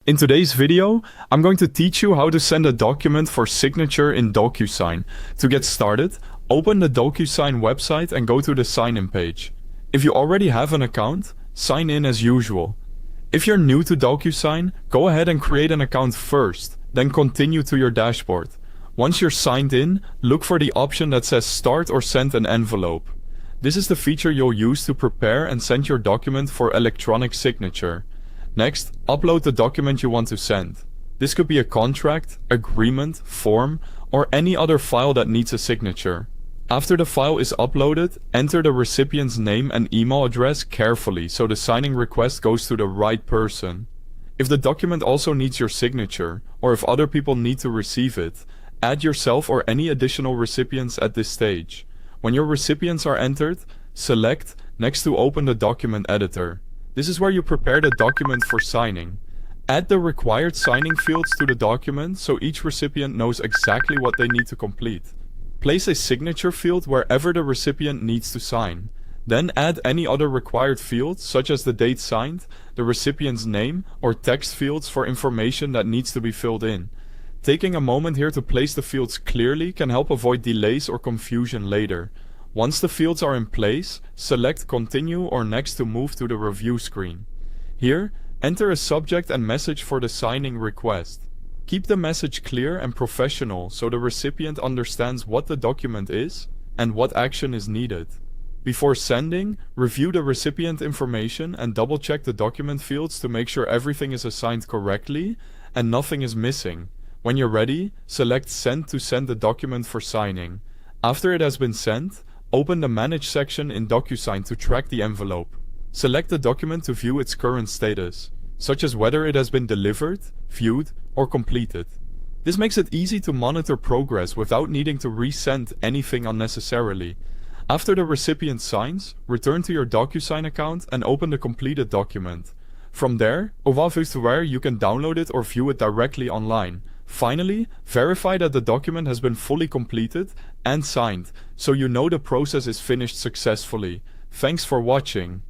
In today's video, I'm going to teach you how to send a document for signature in DocuSign. To get started, open the DocuSign website and go to the sign-in page. If you already have an account, sign in as usual. If you're new to DocuSign, go ahead and create an account first, then continue to your dashboard. Once you're signed in, look for the option that says Start or Send an Envelope. This is the feature you'll use to prepare and send your document for electronic signature. Next, upload the document you want to send. This could be a contract, agreement, form, or any other file that needs a signature. After the file is uploaded, enter the recipient's name and email address carefully so the signing request goes to the right person. If the document also needs your signature, or if other people need to receive it, add yourself or any additional recipients at this stage. When your recipients are entered, select next to open the document editor. This is where you prepare the document for signing. Add the required signing fields to the document so each recipient knows exactly what they need to complete. Place a signature field wherever the recipient needs to sign. Then add any other required fields such as the date signed, the recipient's name, or text fields for information that needs to be filled in. Taking a moment here to place the fields clearly can help avoid delays or confusion later. Once the fields are in place, select Continue or Next to move to the review screen. Here, enter a subject and message for the signing request. Keep the message clear and professional so the recipient understands what the document is and what action is needed. Before sending, review the recipient information and double-check the document fields to make sure everything is assigned correctly and nothing is missing. When you're ready, select Send to send the document for signing. After it has been sent, open the Manage section in DocuSign to track the envelope. Select the document to view its current status, such as whether it has been delivered, viewed, or completed. This makes it easy to monitor progress without needing to resend anything unnecessarily. After the recipient signs, return to your DocuSign account and open the completed document. From there, au revoir, you can download it or view it directly online. Finally, verify that the document has been fully completed and signed, so you know the process is finished successfully. Thanks for watching.